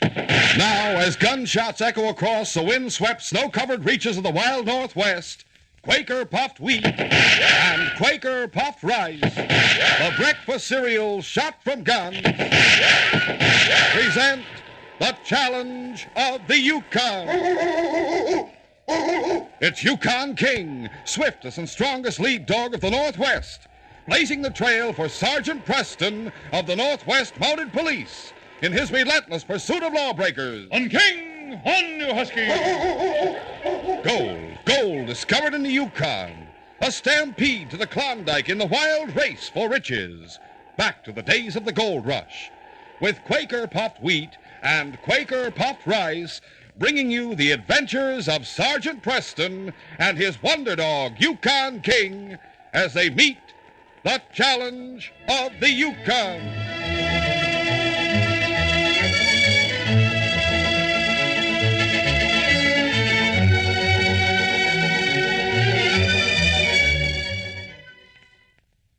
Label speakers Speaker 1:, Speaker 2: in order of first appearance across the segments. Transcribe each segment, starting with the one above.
Speaker 1: Now, as gunshots echo across the wind-swept, snow-covered reaches of the wild Northwest, Quaker Puffed Wheat and Quaker Puffed Rice, the breakfast cereal shot from guns, present the challenge of the Yukon. It's Yukon King, swiftest and strongest lead dog of the Northwest, blazing the trail for Sergeant Preston of the Northwest Mounted Police in his relentless pursuit of lawbreakers.
Speaker 2: On King, on you husky!
Speaker 1: Gold discovered in the Yukon. A stampede to the Klondike in the wild race for riches. Back to the days of the gold rush. With Quaker Puffed Wheat and Quaker Puffed Rice, bringing you the adventures of Sergeant Preston and his wonder dog, Yukon King, as they meet the challenge of the Yukon.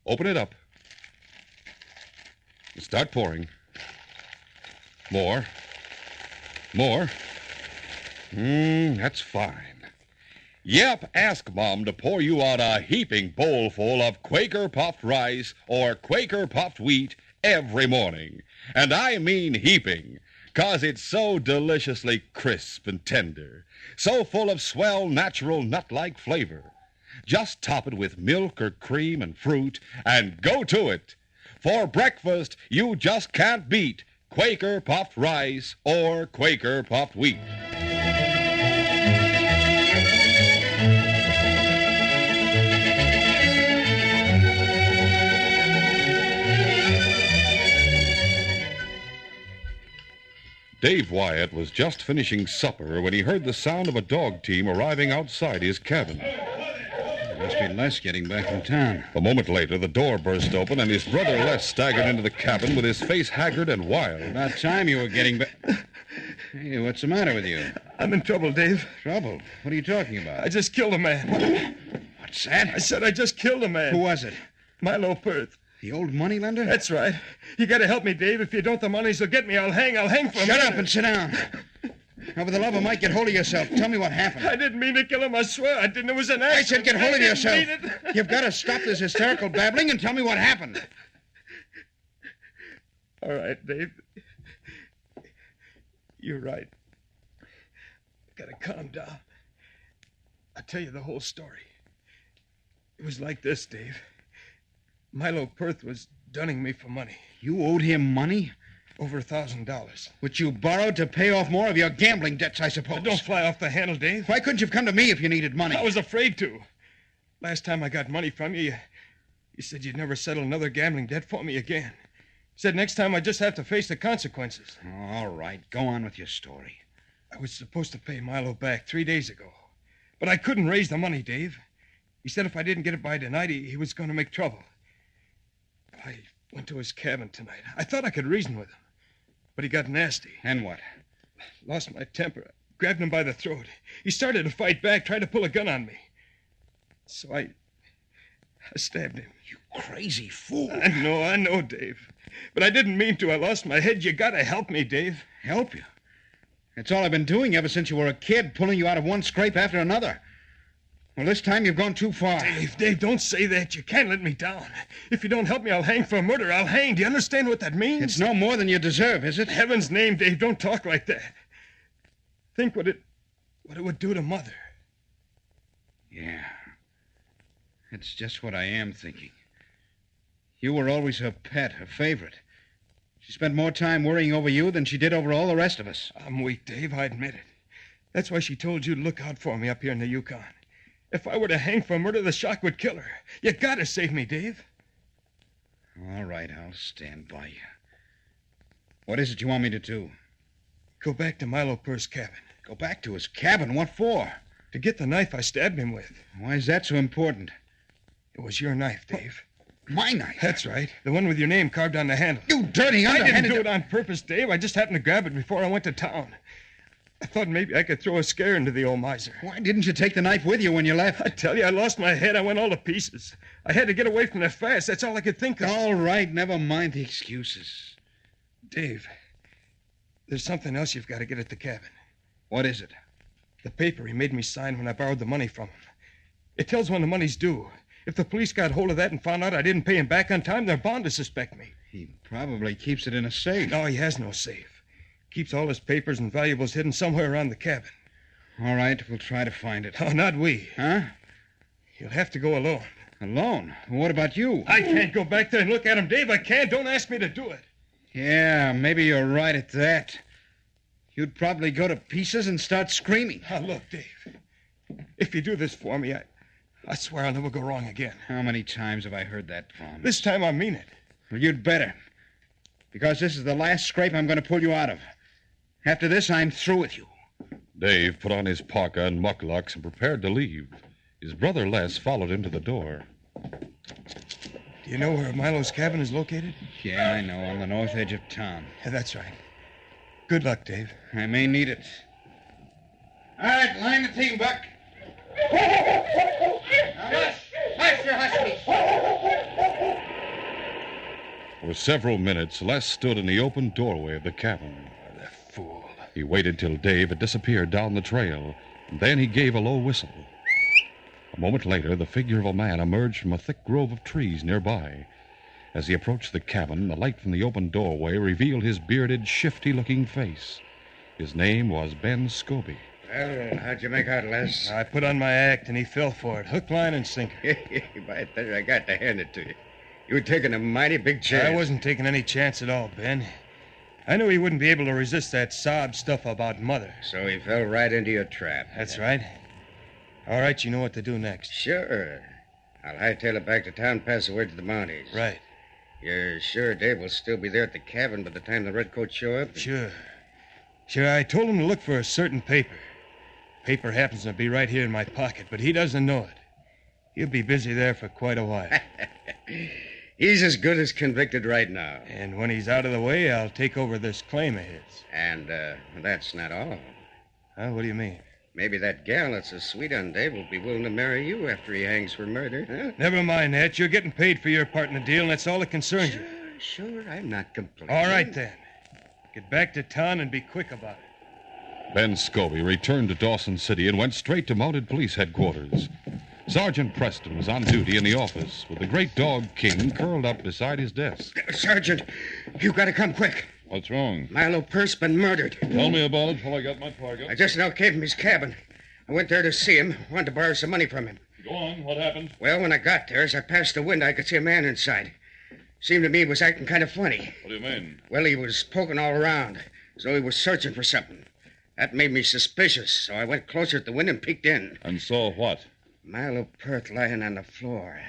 Speaker 1: Open it up. Start pouring. More. That's fine. Yep, ask Mom to pour you out a heaping bowlful of Quaker Puffed Rice or Quaker Puffed Wheat every morning. And I mean heaping, 'cause it's so deliciously crisp and tender, so full of swell natural nut-like flavor. Just top it with milk or cream and fruit and go to it. For breakfast, you just can't beat Quaker Puffed Rice or Quaker Puffed Wheat. Dave Wyatt was just finishing supper when he heard the sound of a dog team arriving outside his cabin.
Speaker 3: Must be Les getting back from town.
Speaker 1: A moment later, the door burst open, and his brother Les staggered into the cabin with his face haggard and wild.
Speaker 3: About time you were getting back. Hey, what's the matter with you?
Speaker 2: I'm in trouble, Dave.
Speaker 3: Trouble? What are you talking about?
Speaker 2: I just killed a man.
Speaker 3: What's that?
Speaker 2: I said I just killed a man.
Speaker 3: Who was it?
Speaker 2: Milo Perth.
Speaker 3: The old moneylender?
Speaker 2: That's right. You gotta help me, Dave. If you don't, the Mounties will get me. I'll hang for a minute.
Speaker 3: Shut up and sit down. Now, for the love of Mike, get hold of yourself. Tell me what happened.
Speaker 2: I didn't mean to kill him, I swear. I didn't. It was an accident.
Speaker 3: I said get hold of yourself.
Speaker 2: I didn't mean it.
Speaker 3: You've got to stop this hysterical babbling and tell me what happened.
Speaker 2: All right, Dave. You're right. Gotta calm down. I'll tell you the whole story. It was like this, Dave. Milo Perth was dunning me for money.
Speaker 3: You owed him money?
Speaker 2: Over $1,000.
Speaker 3: Which you borrowed to pay off more of your gambling debts, I suppose.
Speaker 2: Now, don't fly off the handle, Dave.
Speaker 3: Why couldn't you have come to me if you needed money?
Speaker 2: I was afraid to. Last time I got money from you, you said you'd never settle another gambling debt for me again. You said next time I just have to face the consequences.
Speaker 3: All right, go on with your story.
Speaker 2: I was supposed to pay Milo back 3 days ago. But I couldn't raise the money, Dave. He said if I didn't get it by tonight, he was going to make trouble. I went to his cabin tonight. I thought I could reason with him. But he got nasty.
Speaker 3: And what?
Speaker 2: Lost my temper. Grabbed him by the throat. He started to fight back, tried to pull a gun on me. So I stabbed him.
Speaker 3: You crazy fool.
Speaker 2: I know, Dave. But I didn't mean to. I lost my head. You gotta help me, Dave.
Speaker 3: Help you? That's all I've been doing ever since you were a kid, pulling you out of one scrape after another. Well, this time you've gone too far.
Speaker 2: Dave, don't say that. You can't let me down. If you don't help me, I'll hang for murder. I'll hang. Do you understand what that means?
Speaker 3: It's no more than you deserve, is it?
Speaker 2: Heaven's name, Dave, don't talk like that. Think what it would do to Mother.
Speaker 3: Yeah. It's just what I am thinking. You were always her pet, her favorite. She spent more time worrying over you than she did over all the rest of us.
Speaker 2: I'm weak, Dave, I admit it. That's why she told you to look out for me up here in the Yukon. If I were to hang for murder, the shock would kill her. You gotta save me, Dave.
Speaker 3: All right, I'll stand by you. What is it you want me to do?
Speaker 2: Go back to Milo Perth's cabin.
Speaker 3: Go back to his cabin? What for?
Speaker 2: To get the knife I stabbed him with.
Speaker 3: Why is that so important?
Speaker 2: It was your knife, Dave.
Speaker 3: My knife?
Speaker 2: That's right. The one with your name carved on the handle.
Speaker 3: You dirty
Speaker 2: I
Speaker 3: underhanded...
Speaker 2: didn't do it on purpose, Dave. I just happened to grab it before I went to town. I thought maybe I could throw a scare into the old miser.
Speaker 3: Why didn't you take the knife with you when you left?
Speaker 2: I tell you, I lost my head. I went all to pieces. I had to get away from there fast. That's all I could think of.
Speaker 3: All right, never mind the excuses.
Speaker 2: Dave, There's something else you've got to get at the cabin.
Speaker 3: What is it?
Speaker 2: The paper he made me sign when I borrowed the money from him. It tells when the money's due. If the police got hold of that and found out I didn't pay him back on time, they're bound to suspect me.
Speaker 3: He probably keeps it in a safe.
Speaker 2: No, he has no safe. Keeps all his papers and valuables hidden somewhere around the cabin.
Speaker 3: All right, we'll try to find it.
Speaker 2: Oh, not we.
Speaker 3: Huh?
Speaker 2: You'll have to go alone.
Speaker 3: Alone? What about you?
Speaker 2: I can't go back there and look at him, Dave. I can't. Don't ask me to do it.
Speaker 3: Yeah, maybe you're right at that. You'd probably go to pieces and start screaming.
Speaker 2: Now, look, Dave. If you do this for me, I swear I'll never go wrong again.
Speaker 3: How many times have I heard that promise?
Speaker 2: This time I mean it.
Speaker 3: Well, you'd better. Because this is the last scrape I'm going to pull you out of. After this, I'm through with you.
Speaker 1: Dave put on his parka and mucklucks and prepared to leave. His brother Les followed him to the door.
Speaker 2: Do you know where Milo's cabin is located?
Speaker 3: Yeah, I know, on the north edge of town.
Speaker 2: Yeah, that's right. Good luck, Dave.
Speaker 3: I may need it. All right, line the team, Buck. Now, hush your huskies.
Speaker 1: For several minutes, Les stood in the open doorway of the cabin.
Speaker 2: The fool.
Speaker 1: He waited till Dave had disappeared down the trail, and then he gave a low whistle. A moment later, the figure of a man emerged from a thick grove of trees nearby. As he approached the cabin, the light from the open doorway revealed his bearded, shifty-looking face. His name was Ben Scobie.
Speaker 4: Well, how'd you make out, Les?
Speaker 2: I put on my act, and he fell for it. Hook, line, and sinker.
Speaker 4: By thunder, I got to hand it to you. You were taking a mighty big chance.
Speaker 2: I wasn't taking any chance at all, Ben. I knew he wouldn't be able to resist that sob stuff about Mother.
Speaker 4: So he fell right into your trap.
Speaker 2: That's right. All right, you know what to do next.
Speaker 4: Sure. I'll hightail it back to town, pass the word to the Mounties.
Speaker 2: Right.
Speaker 4: You're sure Dave will still be there at the cabin by the time the redcoats show up?
Speaker 2: Sure. I told him to look for a certain paper. Paper happens to be right here in my pocket, but he doesn't know it. He'll be busy there for quite a while.
Speaker 4: He's as good as convicted right now.
Speaker 2: And when he's out of the way, I'll take over this claim of his.
Speaker 4: And that's not all.
Speaker 2: Huh? What do you mean?
Speaker 4: Maybe that gal that's so sweet on Dave will be willing to marry you after he hangs for murder, huh?
Speaker 2: Never mind that. You're getting paid for your part in the deal, and that's all that concerns you.
Speaker 4: Sure, I'm not complaining.
Speaker 2: All right, then. Get back to town and be quick about it.
Speaker 1: Ben Scobie returned to Dawson City and went straight to Mounted Police Headquarters. Sergeant Preston was on duty in the office with the great dog King curled up beside his desk.
Speaker 4: Sergeant, you gotta come quick.
Speaker 1: What's wrong?
Speaker 4: Milo Pearce been murdered.
Speaker 1: Tell me about it till I got my parka.
Speaker 4: I just now gave him his cabin. I went there to see him. Wanted to borrow some money from him.
Speaker 1: Go on. What happened?
Speaker 4: Well, when I got there, as I passed the window, I could see a man inside. Seemed to me he was acting kind of funny.
Speaker 1: What do you mean?
Speaker 4: Well, he was poking all around, as though he was searching for something. That made me suspicious, so I went closer at the window and peeked in.
Speaker 1: And saw what?
Speaker 4: Milo Pearce lying on the floor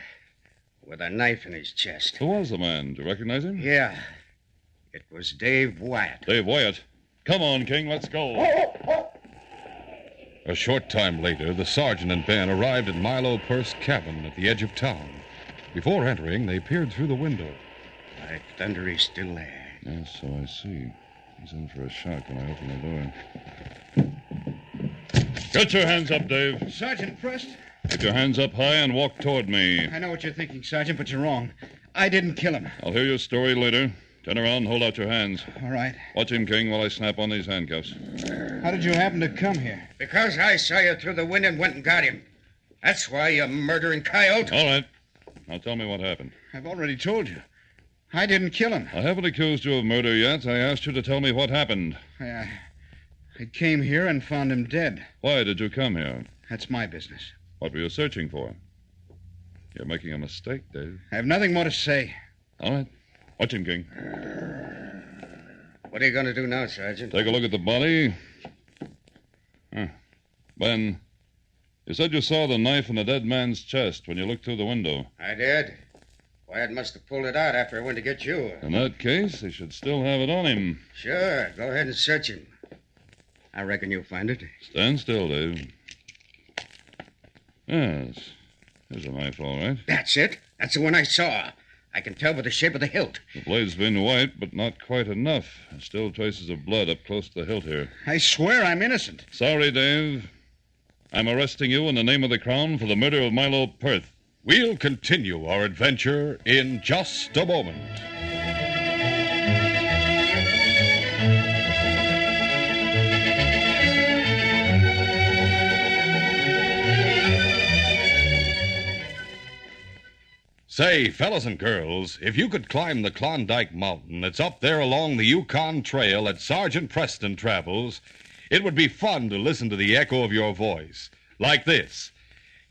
Speaker 4: with a knife in his chest.
Speaker 1: Who was the man? Do you recognize him?
Speaker 4: Yeah. It was Dave Wyatt.
Speaker 1: Dave Wyatt. Come on, King. Let's go. A short time later, the sergeant and Ben arrived at Milo Pearce's cabin at the edge of town. Before entering, they peered through the window.
Speaker 4: Like thunder, he's still there.
Speaker 1: Yes, so I see. He's in for a shock when I open the door. Get your hands up, Dave.
Speaker 3: Sergeant Preston?
Speaker 1: Get your hands up high and walk toward me.
Speaker 3: I know what you're thinking, Sergeant, but you're wrong. I didn't kill him.
Speaker 1: I'll hear your story later. Turn around and hold out your hands.
Speaker 3: All right.
Speaker 1: Watch him, King, while I snap on these handcuffs.
Speaker 3: How did you happen to come here?
Speaker 4: Because I saw you through the window and went and got him. That's why, you murdering coyote.
Speaker 1: All right. Now tell me what happened.
Speaker 3: I've already told you. I didn't kill him.
Speaker 1: I haven't accused you of murder yet. I asked you to tell me what happened.
Speaker 3: I came here and found him dead.
Speaker 1: Why did you come here?
Speaker 3: That's my business.
Speaker 1: What were you searching for? You're making a mistake, Dave.
Speaker 3: I have nothing more to say.
Speaker 1: All right. Watch him, King.
Speaker 4: What are you going to do now, Sergeant?
Speaker 1: Take a look at the body. Ben, you said you saw the knife in the dead man's chest when you looked through the window.
Speaker 4: I did. Wyatt must have pulled it out after I went to get you.
Speaker 1: In that case, he should still have it on him.
Speaker 4: Sure. Go ahead and search him. I reckon you'll find it.
Speaker 1: Stand still, Dave. Yes. There's a knife, all right.
Speaker 4: That's it. That's the one I saw. I can tell by the shape of the hilt.
Speaker 1: The blade's been white, but not quite enough. There's still traces of blood up close to the hilt here.
Speaker 3: I swear I'm innocent.
Speaker 1: Sorry, Dave. I'm arresting you in the name of the Crown for the murder of Milo Pearce. We'll continue our adventure in just a moment. Say, fellas and girls, if you could climb the Klondike Mountain that's up there along the Yukon Trail that Sergeant Preston travels, it would be fun to listen to the echo of your voice. Like this.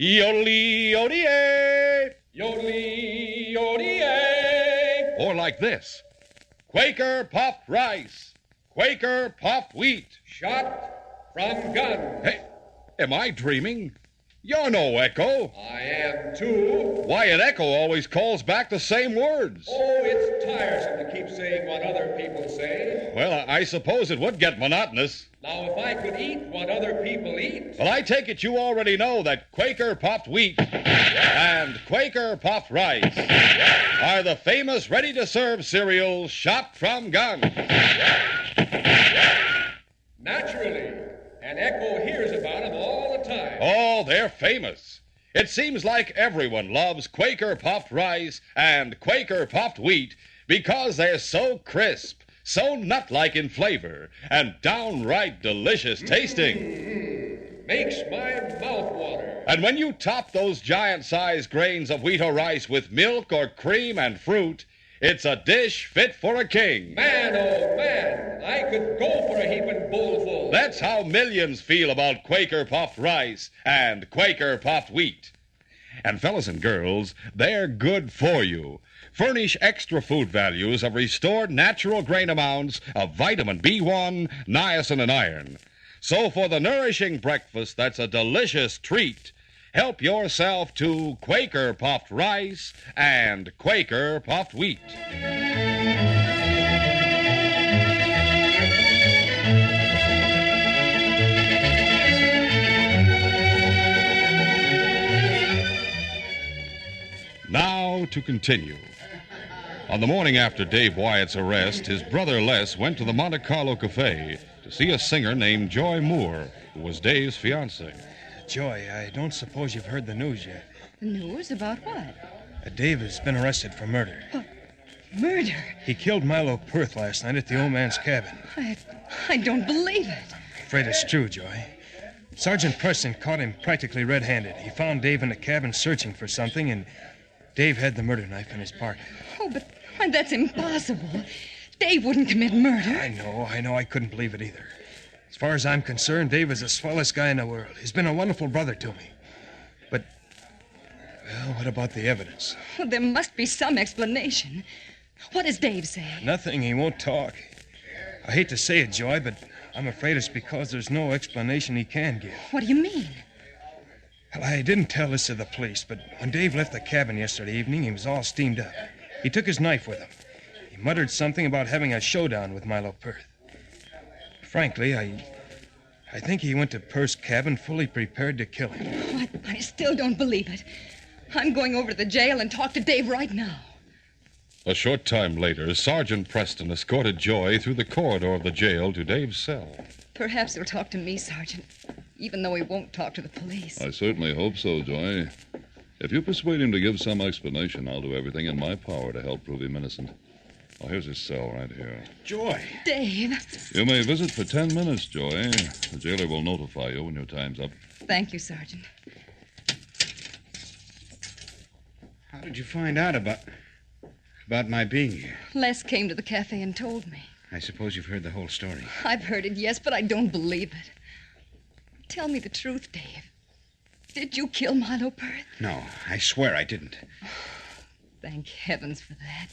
Speaker 1: Yodelee, yodee, yodelee, yodee. Or like this. Quaker puffed rice, Quaker puffed wheat.
Speaker 5: Shot from gun.
Speaker 1: Hey, am I dreaming? You're no echo.
Speaker 5: I am too.
Speaker 1: Why, an echo always calls back the same words.
Speaker 5: Oh, it's tiresome to keep saying what other people say.
Speaker 1: Well, I suppose it would get monotonous.
Speaker 5: Now, if I could eat what other people eat.
Speaker 1: Well, I take it you already know that Quaker puffed wheat and Quaker puffed rice are the famous ready-to-serve cereals shot from guns.
Speaker 5: Naturally. And Echo hears about them all the time.
Speaker 1: Oh, they're famous. It seems like everyone loves Quaker puffed rice and Quaker puffed wheat because they're so crisp, so nut-like in flavor, and downright delicious tasting.
Speaker 5: Makes my mouth water.
Speaker 1: And when you top those giant-sized grains of wheat or rice with milk or cream and fruit, it's a dish fit for a king.
Speaker 5: Man, oh man, I could go for a heaping bowlful.
Speaker 1: That's how millions feel about Quaker puffed rice and Quaker puffed wheat. And fellas and girls, they're good for you. Furnish extra food values of restored natural grain amounts of vitamin B1, niacin, and iron. So for the nourishing breakfast that's a delicious treat, help yourself to Quaker puffed rice and Quaker puffed wheat. Now to continue. On the morning after Dave Wyatt's arrest, his brother Les went to the Monte Carlo Cafe to see a singer named Joy Moore, who was Dave's fiancée.
Speaker 2: Joy, I don't suppose you've heard the news yet.
Speaker 6: The news about what?
Speaker 2: Dave has been arrested for murder.
Speaker 6: Murder?
Speaker 2: He killed Milo Perth last night at the old man's cabin.
Speaker 6: I don't believe it.
Speaker 2: Afraid it's true, Joy. Sergeant Preston caught him practically red-handed. He found Dave in the cabin searching for something, and Dave had the murder knife in his pocket.
Speaker 6: Oh, but that's impossible. Dave wouldn't commit murder.
Speaker 2: I know. I couldn't believe it either. As far as I'm concerned, Dave is the swellest guy in the world. He's been a wonderful brother to me. But, well, what about the evidence?
Speaker 6: Well, there must be some explanation. What does Dave say?
Speaker 2: Nothing. He won't talk. I hate to say it, Joy, but I'm afraid it's because there's no explanation he can give.
Speaker 6: What do you mean?
Speaker 2: Well, I didn't tell this to the police, but when Dave left the cabin yesterday evening, he was all steamed up. He took his knife with him. He muttered something about having a showdown with Milo Perth. Frankly, I think he went to Perth's cabin fully prepared to kill him.
Speaker 6: Oh, I still don't believe it. I'm going over to the jail and talk to Dave right now.
Speaker 1: A short time later, Sergeant Preston escorted Joy through the corridor of the jail to Dave's cell.
Speaker 6: Perhaps he'll talk to me, Sergeant, even though he won't talk to the police.
Speaker 7: I certainly hope so, Joy. If you persuade him to give some explanation, I'll do everything in my power to help prove him innocent. Oh, here's his cell right here.
Speaker 2: Joy!
Speaker 6: Dave!
Speaker 7: You may visit for 10 minutes, Joy. The jailer will notify you when your time's up.
Speaker 6: Thank you, Sergeant.
Speaker 3: How did you find out about my being here?
Speaker 6: Les came to the cafe and told me.
Speaker 3: I suppose you've heard the whole story.
Speaker 6: I've heard it, yes, but I don't believe it. Tell me the truth, Dave. Did you kill Milo Perth?
Speaker 3: No, I swear I didn't.
Speaker 6: Thank heavens for that.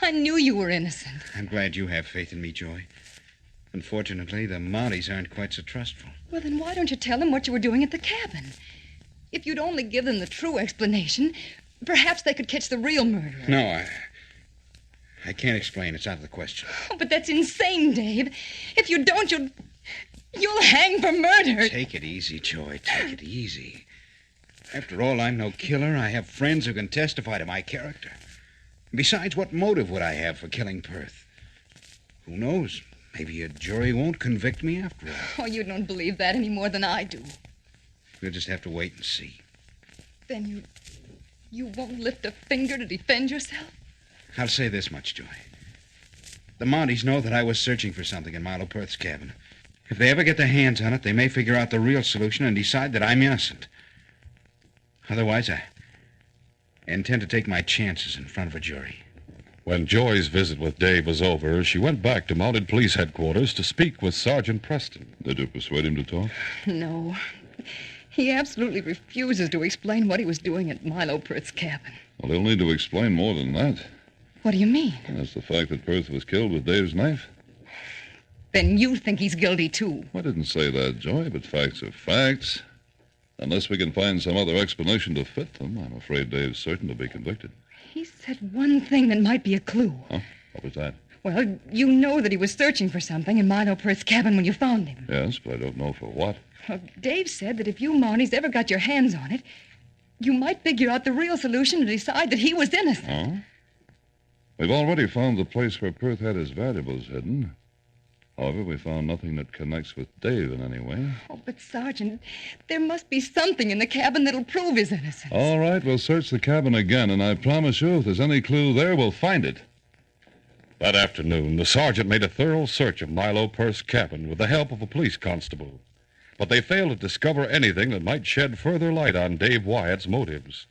Speaker 6: I knew you were innocent.
Speaker 3: I'm glad you have faith in me, Joy. Unfortunately, the Mounties aren't quite so trustful.
Speaker 6: Well, then why don't you tell them what you were doing at the cabin? If you'd only give them the true explanation, perhaps they could catch the real murderer.
Speaker 3: No, I can't explain. It's out of the question.
Speaker 6: Oh, but that's insane, Dave. If you don't, you'll hang for murder.
Speaker 3: Take it easy, Joy. Take it easy. After all, I'm no killer. I have friends who can testify to my character. Besides, what motive would I have for killing Perth? Who knows? Maybe a jury won't convict me after all.
Speaker 6: Oh, you don't believe that any more than I do.
Speaker 3: We'll just have to wait and see.
Speaker 6: Then you won't lift a finger to defend yourself?
Speaker 3: I'll say this much, Joy. The Mounties know that I was searching for something in Milo Perth's cabin. If they ever get their hands on it, they may figure out the real solution and decide that I'm innocent. Otherwise, I intend to take my chances in front of a jury.
Speaker 1: When Joy's visit with Dave was over, she went back to Mounted Police Headquarters to speak with Sergeant Preston.
Speaker 7: Did you persuade him to talk?
Speaker 6: No. He absolutely refuses to explain what he was doing at Milo Perth's cabin.
Speaker 7: Well, he'll need to explain more than that.
Speaker 6: What do you mean?
Speaker 7: And that's the fact that Perth was killed with Dave's knife.
Speaker 6: Then you think he's guilty, too.
Speaker 7: I didn't say that, Joy, but facts are facts. Unless we can find some other explanation to fit them, I'm afraid Dave's certain to be convicted.
Speaker 6: He said one thing that might be a clue.
Speaker 7: Huh? What was that?
Speaker 6: Well, you know that he was searching for something in Milo Perth's cabin when you found him.
Speaker 7: Yes, but I don't know for what.
Speaker 6: Well, Dave said that if you Mounties ever got your hands on it, you might figure out the real solution and decide that he was innocent.
Speaker 7: Huh? We've already found the place where Perth had his valuables hidden. However, we found nothing that connects with Dave in any way.
Speaker 6: Oh, but, Sergeant, there must be something in the cabin that'll prove his innocence.
Speaker 7: All right, we'll search the cabin again, and I promise you, if there's any clue there, we'll find it.
Speaker 1: That afternoon, the sergeant made a thorough search of Milo Perth's cabin with the help of a police constable. But they failed to discover anything that might shed further light on Dave Wyatt's motives.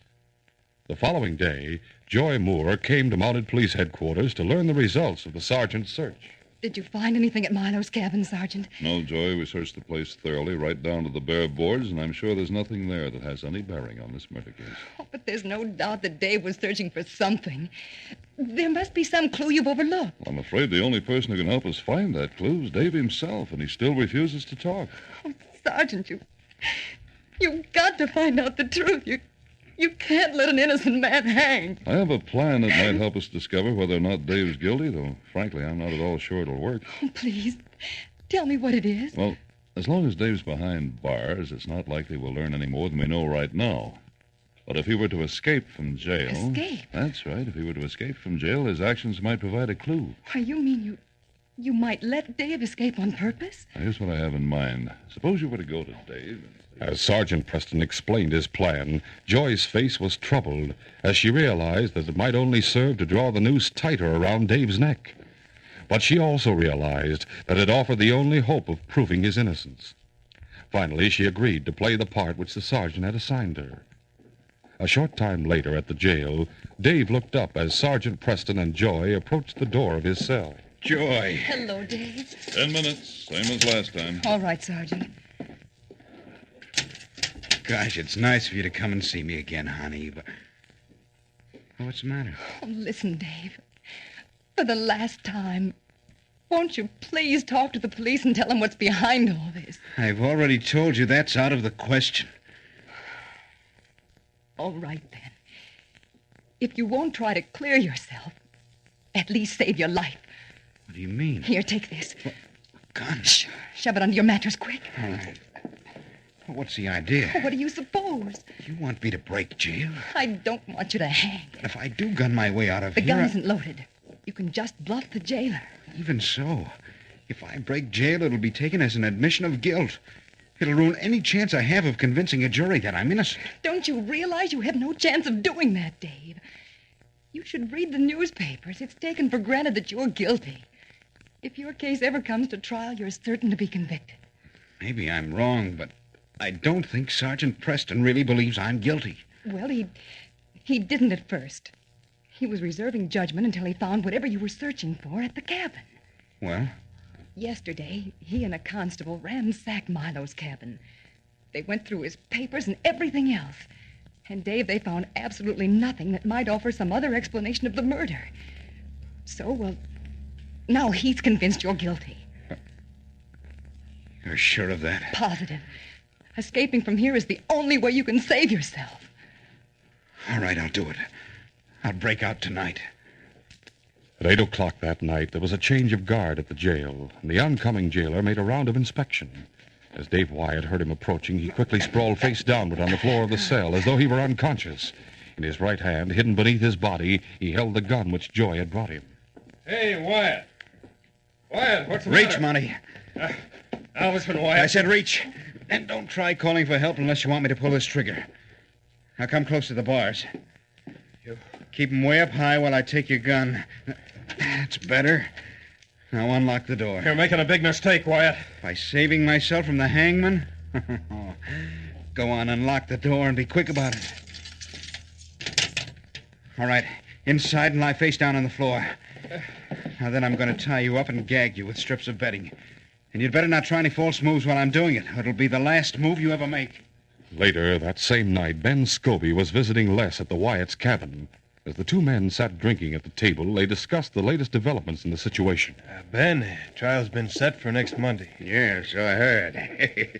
Speaker 1: The following day, Joy Moore came to Mounted Police Headquarters to learn the results of the sergeant's search.
Speaker 6: Did you find anything at Milo's cabin, Sergeant?
Speaker 7: No, Joy, we searched the place thoroughly, right down to the bare boards, and I'm sure there's nothing there that has any bearing on this murder case.
Speaker 6: Oh, but there's no doubt that Dave was searching for something. There must be some clue you've overlooked.
Speaker 7: I'm afraid the only person who can help us find that clue is Dave himself, and he still refuses to talk.
Speaker 6: Oh, Sergeant, you've got to find out the truth. You can't let an innocent man hang.
Speaker 7: I have a plan that might help us discover whether or not Dave's guilty, though, frankly, I'm not at all sure it'll work.
Speaker 6: Oh, please, tell me what it is.
Speaker 7: Well, as long as Dave's behind bars, it's not likely we'll learn any more than we know right now. But if he were to escape from jail...
Speaker 6: Escape?
Speaker 7: That's right. If he were to escape from jail, his actions might provide a clue.
Speaker 6: Why, you mean you might let Dave escape on purpose?
Speaker 7: Now, here's what I have in mind. Suppose you were to go to Dave...
Speaker 1: As Sergeant Preston explained his plan, Joy's face was troubled as she realized that it might only serve to draw the noose tighter around Dave's neck. But she also realized that it offered the only hope of proving his innocence. Finally, she agreed to play the part which the sergeant had assigned her. A short time later at the jail, Dave looked up as Sergeant Preston and Joy approached the door of his cell.
Speaker 3: Joy.
Speaker 6: Hello, Dave.
Speaker 7: 10 minutes, same as last time.
Speaker 6: All right, Sergeant.
Speaker 3: Gosh, it's nice of you to come and see me again, honey, but... Oh, what's the matter?
Speaker 6: Oh, listen, Dave. For the last time, won't you please talk to the police and tell them what's behind all this?
Speaker 3: I've already told you that's out of the question.
Speaker 6: All right, then. If you won't try to clear yourself, at least save your life.
Speaker 3: What do you mean?
Speaker 6: Here, take this.
Speaker 3: What? Gun?
Speaker 6: Shh. Shove it under your mattress, quick.
Speaker 3: All right. What's the idea?
Speaker 6: What do you suppose?
Speaker 3: You want me to break jail?
Speaker 6: I don't want you to hang.
Speaker 3: If I do gun my way out of
Speaker 6: The
Speaker 3: here...
Speaker 6: gun isn't loaded. You can just bluff the jailer.
Speaker 3: Even so, if I break jail, it'll be taken as an admission of guilt. It'll ruin any chance I have of convincing a jury that I'm innocent.
Speaker 6: Don't you realize you have no chance of doing that, Dave? You should read the newspapers. It's taken for granted that you're guilty. If your case ever comes to trial, you're certain to be convicted.
Speaker 3: Maybe I'm wrong, but I don't think Sergeant Preston really believes I'm guilty.
Speaker 6: Well, he didn't at first. He was reserving judgment until he found whatever you were searching for at the cabin.
Speaker 3: Well?
Speaker 6: Yesterday, he and a constable ransacked Milo's cabin. They went through his papers and everything else. And, Dave, they found absolutely nothing that might offer some other explanation of the murder. So, well, now he's convinced you're guilty.
Speaker 3: You're sure of that?
Speaker 6: Positive. Escaping from here is the only way you can save yourself.
Speaker 3: All right, I'll do it. I'll break out tonight.
Speaker 1: At 8 o'clock that night, there was a change of guard at the jail, and the oncoming jailer made a round of inspection. As Dave Wyatt heard him approaching, he quickly sprawled face downward on the floor of the cell, as though he were unconscious. In his right hand, hidden beneath his body, he held the gun which Joy had brought him.
Speaker 5: Hey, Wyatt. Wyatt, what's the
Speaker 3: Reach,
Speaker 5: matter?
Speaker 3: Monty.
Speaker 5: Now, listen, Wyatt.
Speaker 3: I said reach. And don't try calling for help unless you want me to pull this trigger. Now come close to the bars.
Speaker 5: You...
Speaker 3: Keep them way up high while I take your gun. That's better. Now unlock the door.
Speaker 5: You're making a big mistake, Wyatt.
Speaker 3: By saving myself from the hangman? Go on, unlock the door and be quick about it. All right. Inside and lie face down on the floor. Now then I'm going to tie you up and gag you with strips of bedding. And you'd better not try any false moves while I'm doing it. It'll be the last move you ever make.
Speaker 1: Later that same night, Ben Scobie was visiting Les at the Wyatt's cabin. As the two men sat drinking at the table, they discussed the latest developments in the situation.
Speaker 2: Ben, trial's been set for next Monday.
Speaker 4: Yeah, so I heard.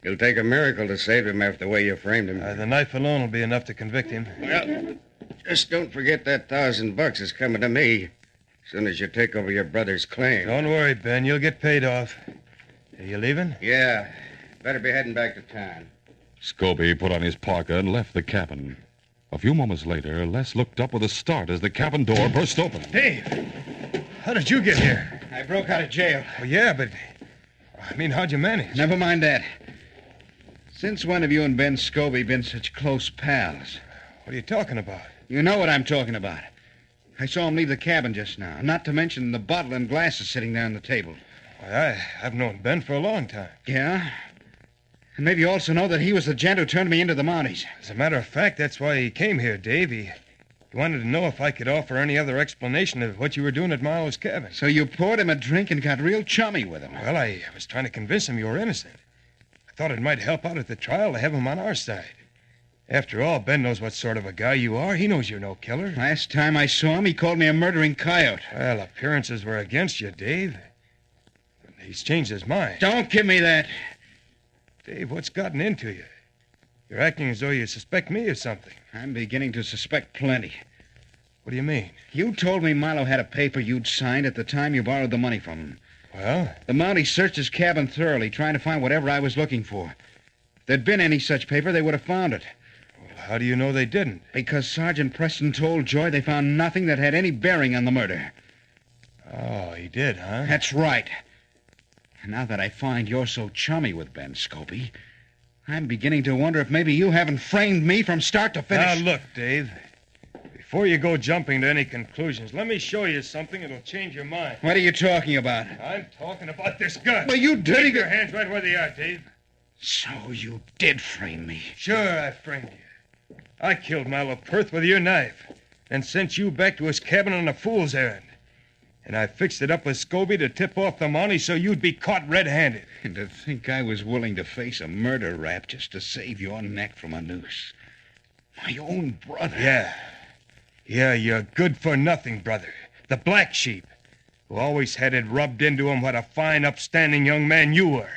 Speaker 4: It'll take a miracle to save him after the way you framed him.
Speaker 2: The knife alone will be enough to convict him.
Speaker 4: Well, just don't forget that $1,000 is coming to me as soon as you take over your brother's claim.
Speaker 2: Don't worry, Ben. You'll get paid off. Are you leaving?
Speaker 4: Yeah. Better be heading back to town.
Speaker 1: Scobie put on his parka and left the cabin. A few moments later, Les looked up with a start as the cabin door burst open.
Speaker 2: Dave, how did you get here?
Speaker 3: I broke out of jail.
Speaker 2: Oh, yeah, but... how'd you manage?
Speaker 3: Never mind that. Since when have you and Ben Scobie been such close pals?
Speaker 2: What are you talking about?
Speaker 3: You know what I'm talking about. I saw him leave the cabin just now, not to mention the bottle and glasses sitting there on the table.
Speaker 2: Why, I've known Ben for a long time.
Speaker 3: Yeah? And maybe you also know that he was the gent who turned me into the Mounties.
Speaker 2: As a matter of fact, that's why he came here, Dave. He wanted to know if I could offer any other explanation of what you were doing at Milo's cabin.
Speaker 3: So you poured him a drink and got real chummy with him.
Speaker 2: Well, I was trying to convince him you were innocent. I thought it might help out at the trial to have him on our side. After all, Ben knows what sort of a guy you are. He knows you're no killer.
Speaker 3: Last time I saw him, he called me a murdering coyote.
Speaker 2: Well, appearances were against you, Dave. He's changed his mind.
Speaker 3: Don't give me that.
Speaker 2: Dave, what's gotten into you? You're acting as though you suspect me of something.
Speaker 3: I'm beginning to suspect plenty.
Speaker 2: What do you mean?
Speaker 3: You told me Milo had a paper you'd signed at the time you borrowed the money from him.
Speaker 2: Well?
Speaker 3: The Mounties searched his cabin thoroughly, trying to find whatever I was looking for. If there'd been any such paper, they would have found it.
Speaker 2: Well, how do you know they didn't?
Speaker 3: Because Sergeant Preston told Joy they found nothing that had any bearing on the murder.
Speaker 2: Oh, he did, huh?
Speaker 3: That's right. And now that I find you're so chummy with Ben Scobie, I'm beginning to wonder if maybe you haven't framed me from start to finish.
Speaker 2: Now, look, Dave. Before you go jumping to any conclusions, let me show you something that'll change your mind.
Speaker 3: What are you talking about?
Speaker 2: I'm talking about this gun.
Speaker 3: Well, you did.
Speaker 2: Keep your hands right where they are, Dave.
Speaker 3: So you did frame me.
Speaker 2: Sure, I framed you. I killed Milo Perth with your knife and sent you back to his cabin on a fool's errand. And I fixed it up with Scobie to tip off the Mounties so you'd be caught red-handed.
Speaker 3: And to think I was willing to face a murder rap just to save your neck from a noose. My own brother.
Speaker 2: Yeah, you're good for nothing, brother. The black sheep, who always had it rubbed into him what a fine, upstanding young man you were.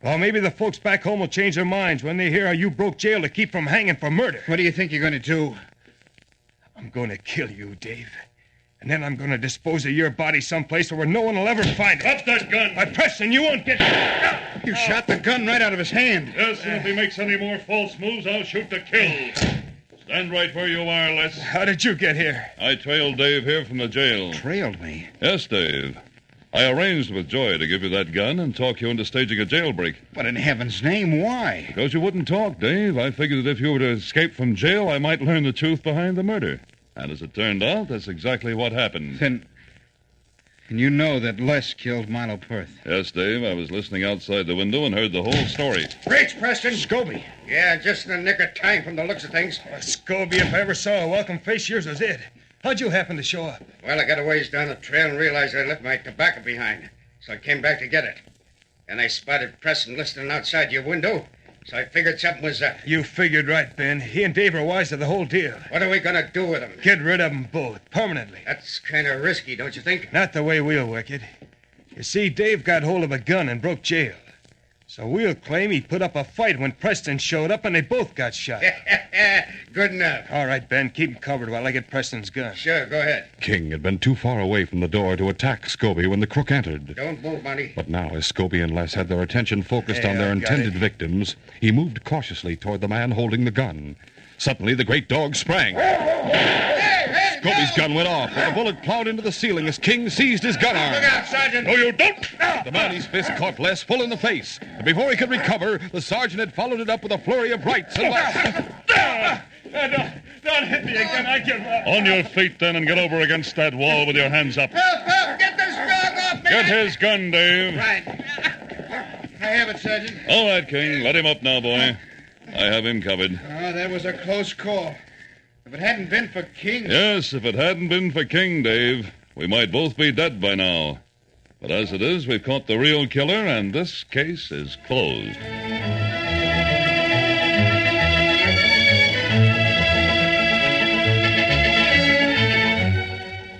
Speaker 2: Well, maybe the folks back home will change their minds when they hear how you broke jail to keep from hanging for murder.
Speaker 3: What do you think you're going to do?
Speaker 2: I'm going to kill you, Dave. And then I'm going to dispose of your body someplace where no one will ever find it.
Speaker 5: Drop that gun.
Speaker 2: By Preston, you won't get...
Speaker 3: You shot the gun right out of his hand.
Speaker 5: Yes, and if he makes any more false moves, I'll shoot to kill. Stand right where you are, Les.
Speaker 2: How did you get here?
Speaker 7: I trailed Dave here from the jail.
Speaker 3: Trailed me?
Speaker 7: Yes, Dave. I arranged with Joy to give you that gun and talk you into staging a jailbreak.
Speaker 3: But in heaven's name, why?
Speaker 7: Because you wouldn't talk, Dave. I figured that if you were to escape from jail, I might learn the truth behind the murder. And as it turned out, that's exactly what happened.
Speaker 3: Then you know that Les killed Milo Perth?
Speaker 7: Yes, Dave. I was listening outside the window and heard the whole story.
Speaker 4: Reach, Preston.
Speaker 3: Scobie.
Speaker 4: Yeah, just in the nick of time from the looks of things.
Speaker 2: Scobie, if I ever saw a welcome face, yours was it. How'd you happen to show up?
Speaker 4: Well, I got a ways down the trail and realized I left my tobacco behind. So I came back to get it. Then I spotted Preston listening outside your window. So I figured something was up.
Speaker 2: You figured right, Ben. He and Dave are wise to the whole deal.
Speaker 4: What are we going to do with him?
Speaker 2: Get rid of them both, permanently.
Speaker 4: That's kind of risky, don't you think?
Speaker 2: Not the way we'll work it. You see, Dave got hold of a gun and broke jail. So we'll claim he put up a fight when Preston showed up and they both got shot.
Speaker 4: Good enough.
Speaker 2: All right, Ben, keep him covered while I get Preston's gun.
Speaker 4: Sure, go ahead.
Speaker 1: King had been too far away from the door to attack Scobie when the crook entered.
Speaker 4: Don't move, Monty.
Speaker 1: But now, as Scobie and Les had their attention focused on
Speaker 2: Yeah,
Speaker 1: their
Speaker 2: I got
Speaker 1: intended
Speaker 2: it.
Speaker 1: victims, he moved cautiously toward the man holding the gun. Suddenly, the great dog sprang. Scobie's gun went off, and the bullet plowed into the ceiling as King seized his gun arm.
Speaker 4: Look out, Sergeant.
Speaker 5: No, you don't.
Speaker 1: The Mountie's fist caught Les full in the face. And before he could recover, the sergeant had followed it up with a flurry of rights and lefts.
Speaker 5: Don't hit me again. I give up. On your feet, then, and get over against that wall with your hands up.
Speaker 4: Help! Get this dog off me!
Speaker 5: Get his gun, Dave.
Speaker 4: Right.
Speaker 3: I have it, Sergeant.
Speaker 7: All right, King. Let him up now, boy. I have him covered.
Speaker 3: Oh, that was a close call. If it hadn't been for King...
Speaker 7: Yes, if it hadn't been for King, Dave, we might both be dead by now. But as it is, we've caught the real killer, and this case is closed.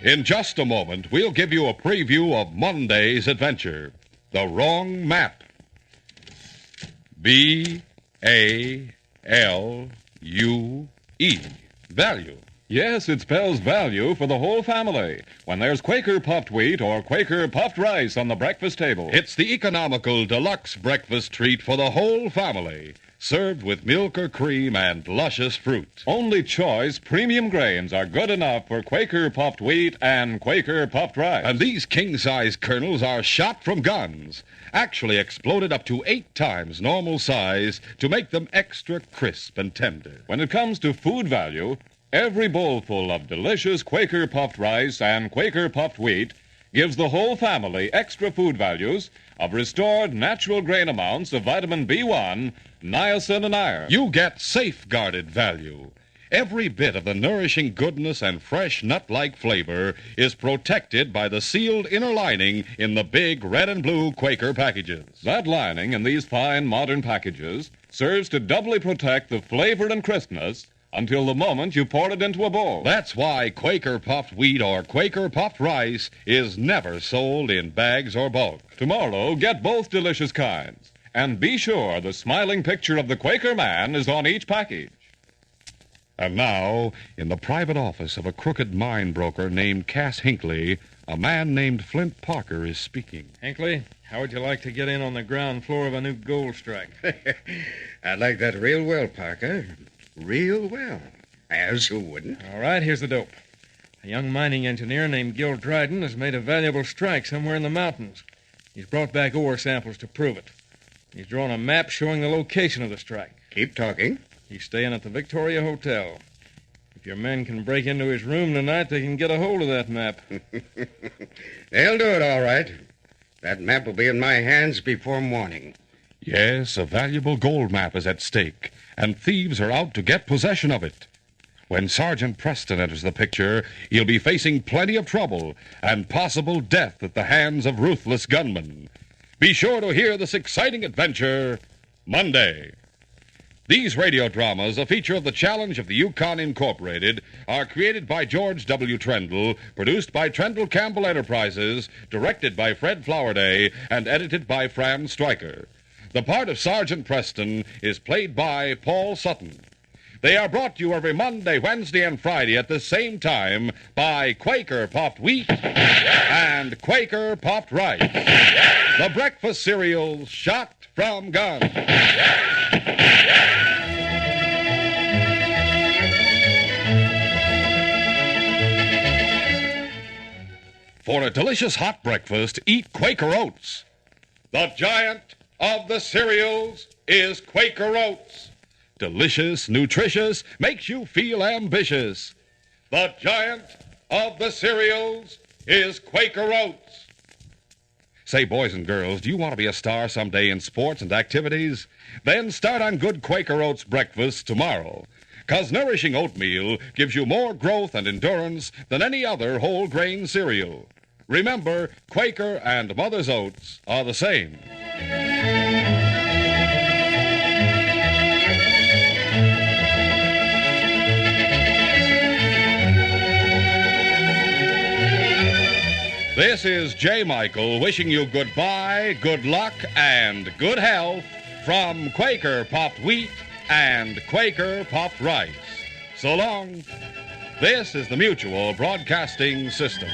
Speaker 1: In just a moment, we'll give you a preview of Monday's adventure, The Wrong Map. V-A-L-U-E. Value.
Speaker 8: Yes, it spells value for the whole family when there's Quaker puffed wheat or Quaker puffed rice on the breakfast table.
Speaker 1: It's the economical deluxe breakfast treat for the whole family, served with milk or cream and luscious fruit.
Speaker 8: Only choice premium grains are good enough for Quaker puffed wheat and Quaker puffed rice.
Speaker 1: And these king-size kernels are shot from guns, actually exploded up to 8 times normal size to make them extra crisp and tender.
Speaker 8: When it comes to food value, every bowlful of delicious Quaker puffed rice and Quaker puffed wheat gives the whole family extra food values of restored natural grain amounts of vitamin B1, niacin, and iron.
Speaker 1: You get safeguarded value. Every bit of the nourishing goodness and fresh nut-like flavor is protected by the sealed inner lining in the big red and blue Quaker packages.
Speaker 8: That lining in these fine modern packages serves to doubly protect the flavor and crispness until the moment you pour it into a bowl.
Speaker 1: That's why Quaker puffed wheat or Quaker puffed rice is never sold in bags or bulk.
Speaker 8: Tomorrow, get both delicious kinds. And be sure the smiling picture of the Quaker man is on each package.
Speaker 1: And now, in the private office of a crooked mine broker named Cass Hinckley, a man named Flint Parker is speaking.
Speaker 2: Hinckley, how would you like to get in on the ground floor of a new gold strike?
Speaker 4: I'd like that real well, Parker. Real well. As who wouldn't?
Speaker 2: All right, here's the dope. A young mining engineer named Gil Dryden has made a valuable strike somewhere in the mountains. He's brought back ore samples to prove it. He's drawn a map showing the location of the strike.
Speaker 4: Keep talking.
Speaker 2: He's staying at the Victoria Hotel. If your men can break into his room tonight, they can get a hold of that map.
Speaker 4: They'll do it all right. That map will be in my hands before morning.
Speaker 1: Yes, a valuable gold map is at stake, and thieves are out to get possession of it. When Sergeant Preston enters the picture, he'll be facing plenty of trouble and possible death at the hands of ruthless gunmen. Be sure to hear this exciting adventure Monday. These radio dramas, a feature of the Challenge of the Yukon Incorporated, are created by George W. Trendle, produced by Trendle Campbell Enterprises, directed by Fred Flowerday, and edited by Fran Stryker. The part of Sergeant Preston is played by Paul Sutton. They are brought to you every Monday, Wednesday, and Friday at the same time by Quaker Puffed Wheat and Quaker Puffed Rice. The breakfast cereals shot from guns. For a delicious hot breakfast, eat Quaker Oats. The giant of the cereals is Quaker Oats. Delicious, nutritious, makes you feel ambitious. The giant of the cereals is Quaker Oats. Say, boys and girls, do you want to be a star someday in sports and activities? Then start on good Quaker Oats breakfast tomorrow. 'Cause nourishing oatmeal gives you more growth and endurance than any other whole grain cereal. Remember, Quaker and Mother's Oats are the same. This is J. Michael wishing you goodbye, good luck, and good health from Quaker Puffed Wheat and Quaker Puffed Rice. So long. This is the Mutual Broadcasting System.